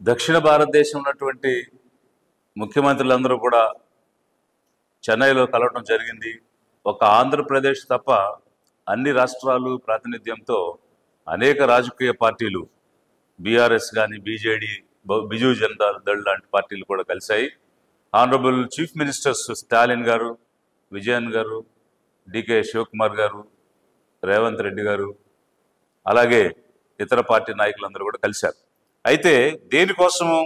దక్షిణ భారతదేశం ఉన్నటువంటి ముఖ్యమంత్రులందరూ కూడా చెన్నైలో కలవడం జరిగింది. ఒక ఆంధ్రప్రదేశ్ తప్ప అన్ని రాష్ట్రాలు ప్రాతినిధ్యంతో అనేక రాజకీయ పార్టీలు బీఆర్ఎస్ కానీ బీజేడీ బిజు జనతా దళ్ లాంటి పార్టీలు కూడా కలిశాయి. ఆనరబుల్ చీఫ్ మినిస్టర్స్ స్టాలిన్ గారు, విజయన్ గారు, డికే శివకుమార్ గారు, రేవంత్ రెడ్డి గారు, అలాగే ఇతర పార్టీ నాయకులందరూ కూడా కలిశారు. అయితే దేనికోసము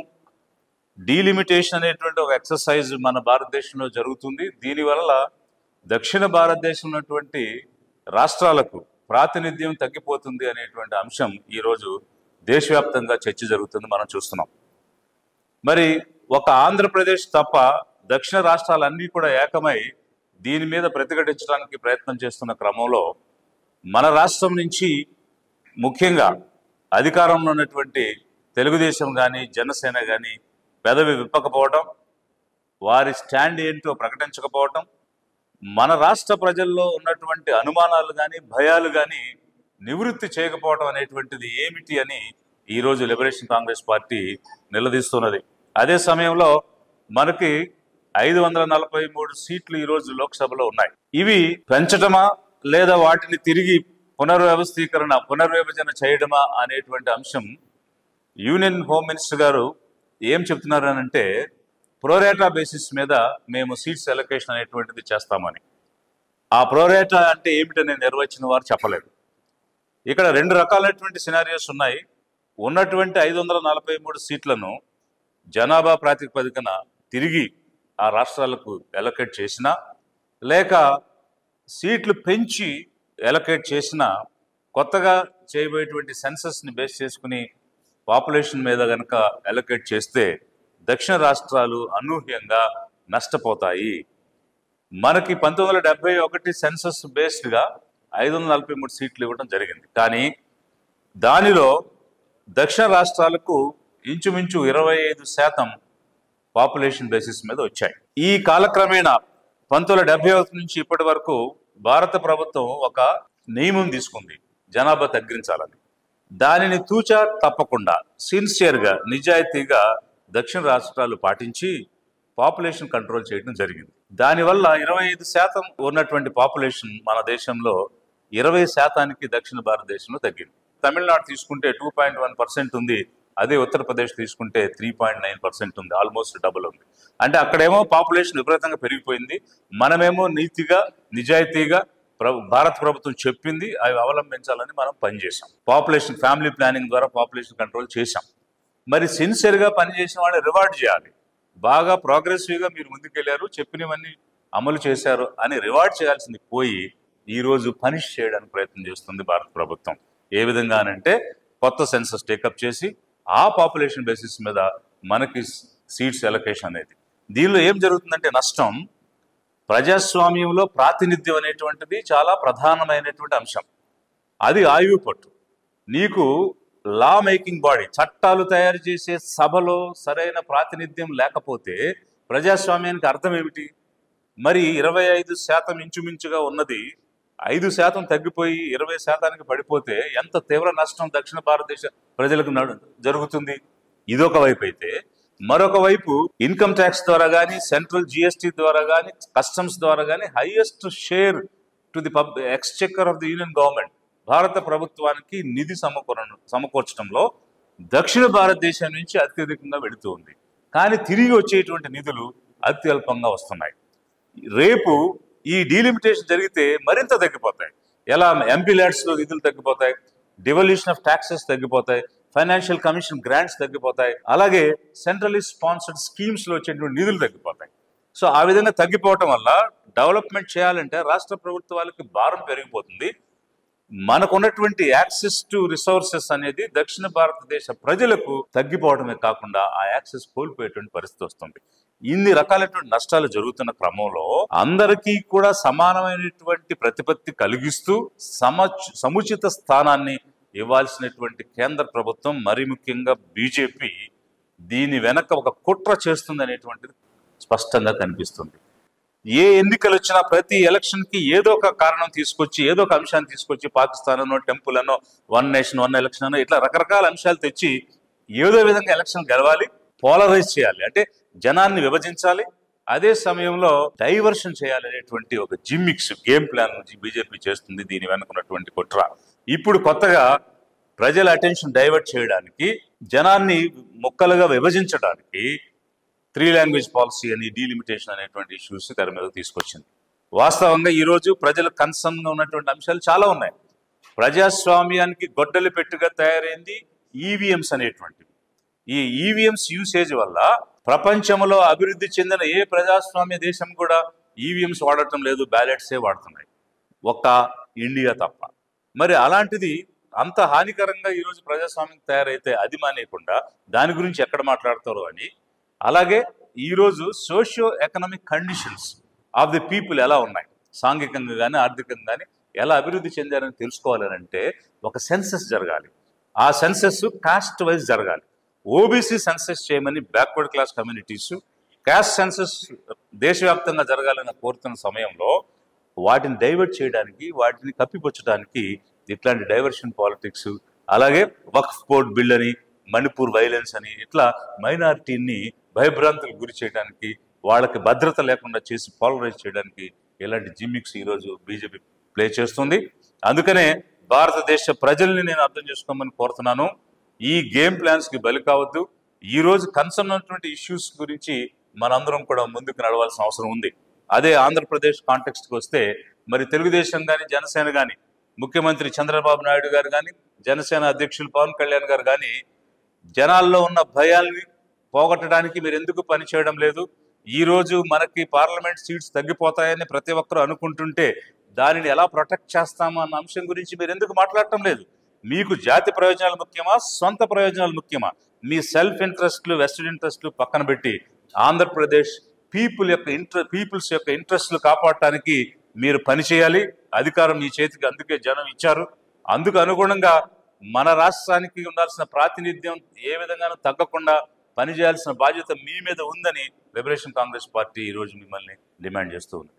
డీలిమిటేషన్ అనేటువంటి ఒక ఎక్సర్సైజ్ మన భారతదేశంలో జరుగుతుంది. దీనివల్ల దక్షిణ భారతదేశం ఉన్నటువంటి రాష్ట్రాలకు ప్రాతినిధ్యం తగ్గిపోతుంది అనేటువంటి అంశం ఈరోజు దేశవ్యాప్తంగా చర్చ జరుగుతుంది, మనం చూస్తున్నాం. మరి ఒక ఆంధ్రప్రదేశ్ తప్ప దక్షిణ రాష్ట్రాలన్నీ కూడా ఏకమై దీని మీద ప్రతిఘటించడానికి ప్రయత్నం చేస్తున్న క్రమంలో మన రాష్ట్రం నుంచి ముఖ్యంగా అధికారంలో ఉన్నటువంటి తెలుగుదేశం కానీ జనసేన కానీ పెదవి విప్పకపోవటం, వారి స్టాండ్ ఏంటో ప్రకటించకపోవటం, మన రాష్ట్ర ప్రజల్లో ఉన్నటువంటి అనుమానాలు కానీ భయాలు కానీ నివృత్తి చేయకపోవడం అనేటువంటిది ఏమిటి అని ఈరోజు లిబరేషన్ కాంగ్రెస్ పార్టీ నిలదీస్తున్నది. అదే సమయంలో మనకి 543 సీట్లు ఈరోజు లోక్సభలో ఉన్నాయి. ఇవి పెంచటమా లేదా వాటిని తిరిగి పునర్విభజన చేయడమా అనేటువంటి అంశం యూనియన్ హోమ్ మినిస్టర్ గారు ఏం చెప్తున్నారు అని అంటే, ప్రోరేటా బేసిస్ మీద మేము సీట్స్ అలొకేషన్ అనేటువంటిది చేస్తామని. ఆ ప్రోరేటా అంటే ఏమిటనే నిర్వచన వారు చెప్పలేదు. ఇక్కడ 2 రకాలైనటువంటి సినారియోస్ ఉన్నాయి. ఉన్నటువంటి 543 సీట్లను జనాభా ప్రాతిపదికన తిరిగి ఆ రాష్ట్రాలకు అలొకేట్ చేసినా, లేక సీట్లు పెంచి అలొకేట్ చేసినా, కొత్తగా చేయబోయేటువంటి సెన్సస్ని బేస్ చేసుకుని పాపులేషన్ మీద కనుక అలొకేట్ చేస్తే దక్షిణ రాష్ట్రాలు అనూహ్యంగా నష్టపోతాయి. మనకి 1971 సెన్సస్ బేస్డ్గా 543 సీట్లు ఇవ్వడం జరిగింది. కానీ దానిలో దక్షిణ రాష్ట్రాలకు ఇంచుమించు 25% పాపులేషన్ బేసిస్ మీద వచ్చాయి. ఈ కాలక్రమేణా 1971 నుంచి ఇప్పటి వరకు భారత ప్రభుత్వం ఒక నియమం తీసుకుంది, జనాభా తగ్గించాలని. దానిని తూచా తప్పకుండా సిన్సియర్గా నిజాయితీగా దక్షిణ రాష్ట్రాలు పాటించి పాపులేషన్ కంట్రోల్ చేయడం జరిగింది. దానివల్ల 25% ఉన్నటువంటి పాపులేషన్ మన దేశంలో 20% దక్షిణ భారతదేశంలో తగ్గింది. తమిళనాడు తీసుకుంటే 2.1% ఉంది, అదే ఉత్తరప్రదేశ్ తీసుకుంటే 3.9% ఉంది, ఆల్మోస్ట్ డబుల్ ఉంది. అంటే అక్కడేమో పాపులేషన్ విపరీతంగా పెరిగిపోయింది, మనమేమో నీతిగా నిజాయితీగా భారత ప్రభుత్వం చెప్పింది అవి అవలంబించాలని మనం పనిచేసాం. పాపులేషన్ ఫ్యామిలీ ప్లానింగ్ ద్వారా పాపులేషన్ కంట్రోల్ చేశాం. మరి సిన్సియర్గా పనిచేసిన వాళ్ళు రివార్డ్ చేయాలి. బాగా ప్రోగ్రెసివ్గా మీరు ముందుకెళ్ళారు, చెప్పినవన్నీ అమలు చేశారు అని రివార్డ్ చేయాల్సింది పోయి ఈరోజు పనిష్ చేయడానికి ప్రయత్నం చేస్తుంది భారత ప్రభుత్వం. ఏ విధంగా అంటే కొత్త సెన్సస్ టేకప్ చేసి ఆ పాపులేషన్ బేసిస్ మీద మనకి సీట్స్ అలొకేషన్ అనేది. దీనిలో ఏం జరుగుతుందంటే నష్టం, ప్రజాస్వామ్యంలో ప్రాతినిధ్యం అనేటువంటిది చాలా ప్రధానమైనటువంటి అంశం. అది ఆయువు పట్టు. నీకు లా మేకింగ్ బాడీ, చట్టాలు తయారు చేసే సభలో సరైన ప్రాతినిధ్యం లేకపోతే ప్రజాస్వామ్యానికి అర్థం ఏమిటి? మరి 25% ఇంచుమించుగా ఉన్నది 5% తగ్గిపోయి 20%కి పడిపోతే ఎంత తీవ్ర నష్టం దక్షిణ భారతదేశ ప్రజలకు జరుగుతుంది. ఇదొక వైపు అయితే, మరొక వైపు ఇన్కమ్ ట్యాక్స్ ద్వారా కానీ, సెంట్రల్ జిఎస్టీ ద్వారా కానీ, కస్టమ్స్ ద్వారా కానీ highest share to the exchequer of the union government, భారత ప్రభుత్వానికి నిధి సమకూర్చడంలో దక్షిణ భారతదేశం నుంచి అత్యధికంగా వెళుతూ ఉంది. కానీ తిరిగి వచ్చేటువంటి నిధులు అత్యల్పంగా వస్తున్నాయి. రేపు ఈ డీలిమిటేషన్ జరిగితే మరింత తగ్గిపోతాయి. ఎలా? ఎంపీ ల్యాడ్స్లో నిధులు తగ్గిపోతాయి, డివల్యూషన్ ఆఫ్ ట్యాక్సెస్ తగ్గిపోతాయి, ఫైనాన్షియల్ కమిషన్ గ్రాంట్స్ తగ్గిపోతాయి, అలాగే సెంట్రలీ స్పాన్సర్డ్ స్కీమ్స్లో వచ్చేటువంటి నిధులు తగ్గిపోతాయి. సో ఆ విధంగా తగ్గిపోవటం వల్ల డెవలప్మెంట్ చేయాలంటే రాష్ట్ర ప్రభుత్వాలకి భారం పెరిగిపోతుంది. మనకున్నటువంటి యాక్సెస్ టు రిసోర్సెస్ అనేది దక్షిణ భారతదేశ ప్రజలకు తగ్గిపోవడమే కాకుండా ఆ యాక్సెస్ కోల్పోయేటువంటి పరిస్థితి వస్తుంది. ఇన్ని రకాలైనటువంటి నష్టాలు జరుగుతున్న క్రమంలో అందరికీ కూడా సమానమైనటువంటి ప్రతిపత్తి కలిగిస్తూ సముచిత స్థానాన్ని ఇవ్వాల్సినటువంటి కేంద్ర ప్రభుత్వం, మరి ముఖ్యంగా బీజేపీ దీని వెనక ఒక కుట్ర చేస్తుంది అనేటువంటిది స్పష్టంగా కనిపిస్తుంది. ఏ ఎన్నికలు వచ్చినా ప్రతి ఎలక్షన్కి ఏదో ఒక కారణం తీసుకొచ్చి, ఏదో ఒక అంశాన్ని తీసుకొచ్చి, పాకిస్తాన్ అనో, టెంపుల్ అనో, 1 నేషన్ 1 ఎలక్షన్ అనో, ఇట్లా రకరకాల అంశాలు తెచ్చి ఏదో విధంగా ఎలక్షన్ గెలవాలి, పోలరైజ్ చేయాలి, అంటే జనాన్ని విభజించాలి, అదే సమయంలో డైవర్షన్ చేయాలనేటువంటి ఒక జిమ్మిక్స్ గేమ్ ప్లాన్ నుంచి బీజేపీ చేస్తుంది. దీని వెనుకున్నటువంటి కుట్ర ఇప్పుడు కొత్తగా ప్రజల అటెన్షన్ డైవర్ట్ చేయడానికి, జనాన్ని ముక్కలుగా విభజించడానికి 3 లాంగ్వేజ్ పాలసీ అని, డీలిమిటేషన్ అనేటువంటి ఇష్యూస్ తెర మీద తీసుకొచ్చింది. వాస్తవంగా ఈరోజు ప్రజలు కన్సర్న్గా ఉన్నటువంటి అంశాలు చాలా ఉన్నాయి. ప్రజాస్వామ్యానికి గొడ్డలి పెట్టుగా తయారైంది ఈవీఎంస్ అనేటువంటివి. ఈ ఈవీఎంస్ యూసేజ్ వల్ల ప్రపంచంలో అభివృద్ధి చెందిన ఏ ప్రజాస్వామ్య దేశం కూడా ఈవీఎంస్ వాడటం లేదు, బ్యాలెట్సే వాడుతున్నాయి, ఒక్క ఇండియా తప్ప. మరి అలాంటిది అంత హానికరంగా ఈరోజు ప్రజాస్వామ్యం తయారైతే అది మానేయకుండా దాని గురించి ఎక్కడ మాట్లాడతారో అని. అలాగే ఈరోజు socio economic conditions of the people ఎలా ఉన్నాయి, సాంఘికంగా కానీ ఆర్థికంగా కానీ ఎలా అభివృద్ధి చెందారని తెలుసుకోవాలని అంటే ఒక సెన్సెస్ జరగాలి. ఆ సెన్సెస్ కాస్ట్ వైజ్ జరగాలి. ఓబీసీ సెన్సెస్ చేయమని backward class communities, cost senses దేశవ్యాప్తంగా జరగాలని కోరుతున్న సమయంలో వాటిని డైవర్ట్ చేయడానికి, వాటిని కప్పిపుచ్చడానికి ఇట్లాంటి డైవర్షన్ పాలిటిక్స్, అలాగే వక్ఫ్ బోర్డ్ బిల్ అని, మణిపూర్ వైలెన్స్ అని, ఇట్లా మైనారిటీని భయభ్రాంతులకు గురి చేయడానికి, వాళ్ళకి భద్రత లేకుండా చేసి పోలరైజ్ చేయడానికి ఇలాంటి జిమ్మిక్స్ ఈరోజు బీజేపీ ప్లే చేస్తుంది. అందుకనే భారతదేశ ప్రజల్ని నేను అర్థం చేసుకోమని కోరుతున్నాను. ఈ గేమ్ ప్లాన్స్కి బలి కావద్దు. ఈరోజు కన్సర్న్ ఉన్నటువంటి ఇష్యూస్ గురించి మనందరం కూడా ముందుకు నడవాల్సిన అవసరం ఉంది. అదే ఆంధ్రప్రదేశ్ కాంటెక్స్ట్కి వస్తే మరి తెలుగుదేశం కానీ, జనసేన కానీ, ముఖ్యమంత్రి చంద్రబాబు నాయుడు గారు కానీ, జనసేన అధ్యక్షులు పవన్ కళ్యాణ్ గారు కానీ జనాల్లో ఉన్న భయాల్ని పోగొట్టడానికి మీరు ఎందుకు పనిచేయడం లేదు? ఈరోజు మనకి పార్లమెంట్ సీట్స్ తగ్గిపోతాయని ప్రతి ఒక్కరూ అనుకుంటుంటే దానిని ఎలా ప్రొటెక్ట్ చేస్తామా అన్న అంశం గురించి మీరు ఎందుకు మాట్లాడటం లేదు? మీకు జాతి ప్రయోజనాలు ముఖ్యమా, సొంత ప్రయోజనాలు ముఖ్యమా? మీ సెల్ఫ్ ఇంట్రెస్ట్లు, వెస్టెడ్ ఇంట్రెస్ట్లు పక్కన పెట్టి ఆంధ్రప్రదేశ్ పీపుల్స్ యొక్క ఇంట్రెస్ట్లు కాపాడటానికి మీరు పనిచేయాలి. అధికారం మీ చేతికి అందుకే జనం ఇచ్చారు. అందుకు అనుగుణంగా మన రాష్ట్రానికి ఉండాల్సిన ప్రాతినిధ్యం ఏ విధంగానూ తగ్గకుండా పనిచేయాల్సిన బాధ్యత మీ మీద ఉందని లిబరేషన్ కాంగ్రెస్ పార్టీ ఈరోజు మిమ్మల్ని డిమాండ్ చేస్తూ ఉంది.